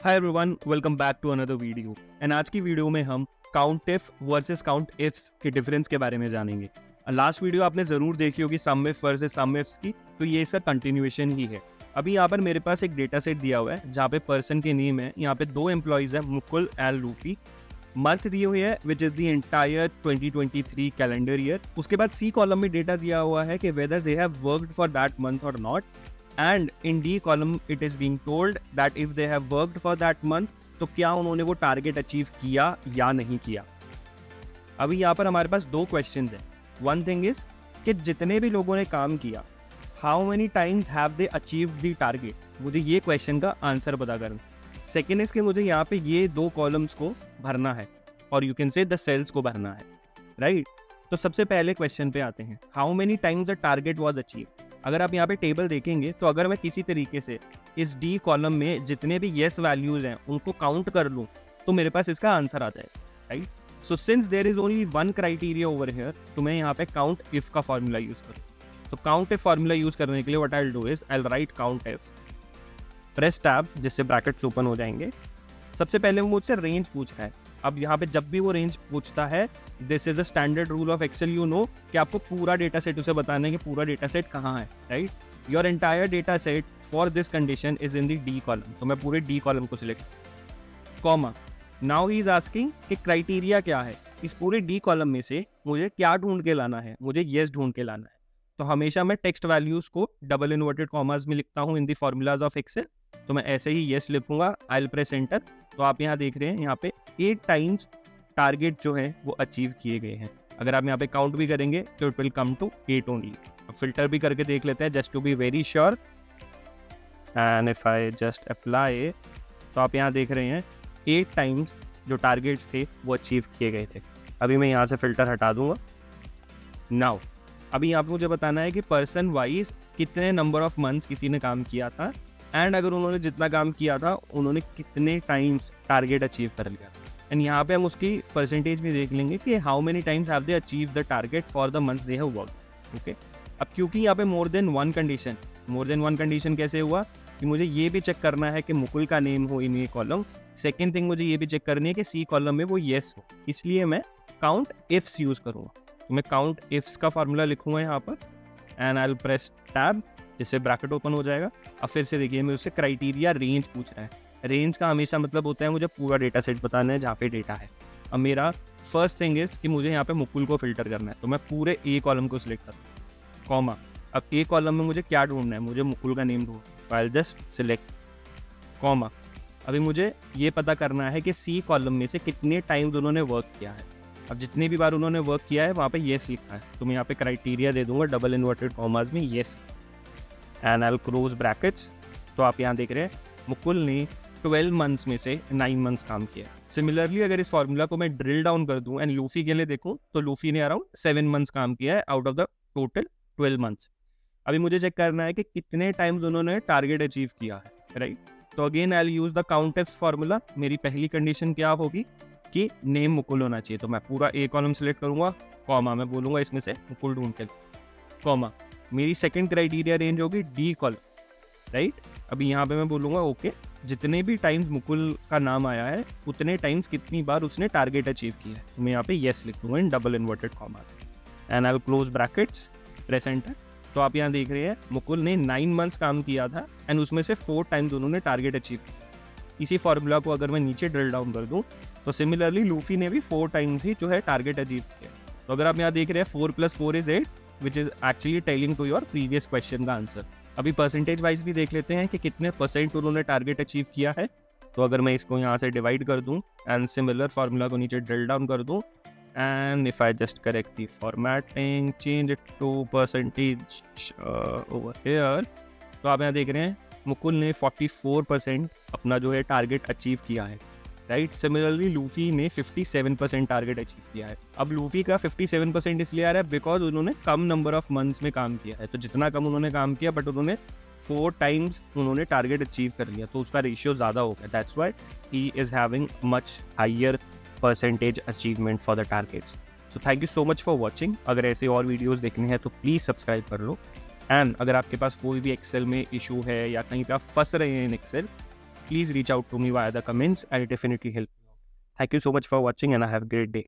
Hi everyone, welcome back to another video. And आज की video में हम count if versus count ifs के डिफरेंस के बारे में जानेंगे। लास्ट वीडियो आपने जरूर देखी होगी सम इफ वर्सेस सम इफ्स की, तो ये इसका कंटिन्यूएशन ही है। अभी यहाँ पर मेरे पास एक डेटा सेट दिया हुआ है जहाँ पे पर्सन के नेम है, यहाँ पे दो एम्प्लॉइज है मुकुल एंड लूफी। मंथ दी हुई है which is the entire 2023 calendar year. उसके बाद सी कॉलम में डेटा दिया हुआ है कि whether they have worked for that month और not. And in D column it is being told that if they have worked for that month, तो क्या उन्होंने वो टारगेट अचीव किया या नहीं किया। अभी यहाँ पर हमारे पास दो क्वेश्चंस हैं। वन थिंग इज कि जितने भी लोगों ने काम किया, how many times have they achieved the target, मुझे ये क्वेश्चन का आंसर पता करना। सेकेंड इज कि मुझे यहाँ पे ये दो कॉलम्स को भरना है और you can say the cells को भरना है, राइट। तो सबसे पहले क्वेश्चन पे आते हैं, how many times the target was achieve. अगर आप यहाँ पे टेबल देखेंगे तो अगर मैं किसी तरीके से इस डी कॉलम में जितने भी येस वैल्यूज हैं उनको काउंट कर लूँ तो मेरे पास इसका आंसर आ जाए, right. So since there is only one criteria over here, तो मैं यहाँ पे काउंट इफ का फॉर्मूला यूज करूँ। तो काउंट इफ फॉर्मूला यूज करने के लिए what I will do is I will write count if, press tab, जिससे ब्रैकेट्स ओपन हो जाएंगे। सबसे पहले वो मुझसे रेंज पूछ रहा है। अब यहाँ पे जब भी वो रेंज पूछता है, this is a standard rule of Excel, you know कि आपको पूरा डेटा सेट उसे बताना है कि पूरा डेटा सेट कहाँ है, right. Your entire data set for this condition is in the D column, तो मैं पूरे डी कॉलम को select comma. Now he is asking कि क्राइटेरिया क्या है, इस पूरे डी कॉलम में से मुझे क्या ढूंढ के लाना है, मुझे येस ढूंढ के लाना है। तो हमेशा मैं टेक्स्ट वैल्यूज को डबल इन्वर्टेड कॉमास में लिखता हूँ in the formulas of Excel. तो मैं ऐसे ही येस लिखूंगा, आई विल प्रेस एंटर। तो आप यहाँ देख रहे हैं यहाँ पे 8 टाइम्स टारगेट जो है वो अचीव किए गए हैं। अगर आप यहाँ पे काउंट भी करेंगे तो it will come to 8 only. अब फिल्टर भी करके देख लेते हैं just to be very sure. And if I just apply, तो आप यहाँ देख रहे हैं 8 टाइम्स जो टारगेट्स थे वो अचीव किए गए थे। अभी मैं यहाँ से फिल्टर हटा दूंगा। नाउ अभी यहाँ पे मुझे बताना है कि पर्सन वाइज कितने नंबर ऑफ मंथ्स किसी ने काम किया था, एंड अगर उन्होंने जितना काम किया था उन्होंने कितने टाइम्स टारगेट अचीव कर लिया। एंड यहाँ पे हम उसकी परसेंटेज भी देख लेंगे कि how many times have they achieve the target for the months they have worked, okay. अब क्योंकि यहाँ पे मोर देन वन कंडीशन कैसे हुआ कि मुझे ये भी चेक करना है कि मुकुल का नेम हो इन ये कॉलम। सेकेंड थिंग मुझे ये भी चेक करनी है कि सी कॉलम में वो येस हो, इसलिए मैं काउंट इफ्स यूज करूँगा। तो मैं काउंट इफ्स का फॉर्मूला लिखूंगा यहाँ पर and I will press tab, जिससे ब्रैकेट ओपन हो जाएगा। अब फिर से देखिए मैं उससे क्राइटेरिया रेंज पूछ रहा है। रेंज का हमेशा मतलब होता है मुझे पूरा डेटा सेट बताना है जहाँ पे डेटा है। अब मेरा फर्स्ट थिंग इज कि मुझे यहाँ पे मुकुल को फिल्टर करना है, तो मैं पूरे ए कॉलम को सिलेक्ट करूँ कॉमा। अब ए कॉलम में मुझे क्या ढूंढना है, मुझे मुकुल का नेम ढूंढना, आई जस्ट सिलेक्ट कॉमा। अभी मुझे ये पता करना है कि सी कॉलम में से कितने टाइम उन्होंने वर्क किया है। अब जितनी भी बार उन्होंने वर्क किया है वहाँ पे येस लिखा है, तो मैं यहाँ पे क्राइटेरिया दे दूंगा डबल इन्वर्टेड कॉमास में yes and I will close brackets. तो आप यहाँ देख रहे हैं मुकुल ने 12 मंथ्स में से 9 मंथ्स काम किया। सिमिलरली अगर इस फॉर्मूला को मैं ड्रिल डाउन कर दूं एंड लूफी के लिए देखूं तो लूफी ने अराउंड 7 मंथ्स काम किया है out of the total 12 months. अभी मुझे चेक करना है कि कितने टाइम्स उन्होंने टारगेट अचीव किया है, राइट। तो again I will use the count ifs formula. मेरी पहली कंडीशन क्या होगी कि नेम मुकुल होना चाहिए, तो मैं पूरा ए कॉलम सेलेक्ट करूंगा कॉमा, मैं बोलूंगा इसमें से मुकुल ढूंढ के कॉमा। मेरी सेकंड क्राइटेरिया रेंज होगी डी कॉलम, राइट। अभी यहाँ पे मैं बोलूँगा ओके, जितने भी टाइम्स मुकुल का नाम आया है उतने टाइम्स कितनी बार उसने टारगेट अचीव किया है, तो मैं यहाँ पे येस लिख दूंगा in double inverted comma and I will close brackets, press enter. तो आप यहाँ देख रहे हैं मुकुल ने 9 मंथ्स काम किया था एंड उसमें से 4 टाइम्स उन्होंने टारगेट अचीव किया। इसी फॉर्मूला को अगर मैं नीचे ड्रिल डाउन कर दूँ तो सिमिलरली लूफी ने भी 4 टाइम्स ही जो है टारगेट अचीव किया। तो अगर आप यहाँ देख रहे हैं 4 + 4 = 8, which is actually telling to your previous question का आंसर। अभी परसेंटेज वाइज भी देख लेते हैं कि कितने परसेंट उन्होंने टारगेट अचीव किया है। तो अगर मैं इसको यहाँ से डिवाइड कर दूँ एंड सिमिलर फार्मूला को नीचे ड्रिल डाउन कर दूँ and if I just correct the formatting, change it to percentage over here, तो आप यहाँ देख रहे हैं मुकुल ने 44% अपना जो है टारगेट अचीव किया है, राइट। सिमिलरली लूफी ने 57% टारगेट अचीव किया है। अब लूफी का 57% इसलिए आ रहा है बिकॉज उन्होंने कम नंबर ऑफ मंथ्स में काम किया है। तो जितना कम उन्होंने काम किया बट उन्होंने 4 टाइम्स उन्होंने टारगेट अचीव कर लिया, तो उसका रेशियो ज़्यादा हो गया। That's why he is having much higher percentage achievement for the targets. So thank you so much for watching. अगर ऐसे और वीडियोज़ देखने हैं तो प्लीज़ सब्सक्राइब कर लो। एंड अगर आपके पास कोई भी एक्सेल में इशू है या कहीं पे आप फंस रहे हैं in Excel, please reach out to me via the comments. I'll definitely help you out. Thank you so much for watching and I have a great day.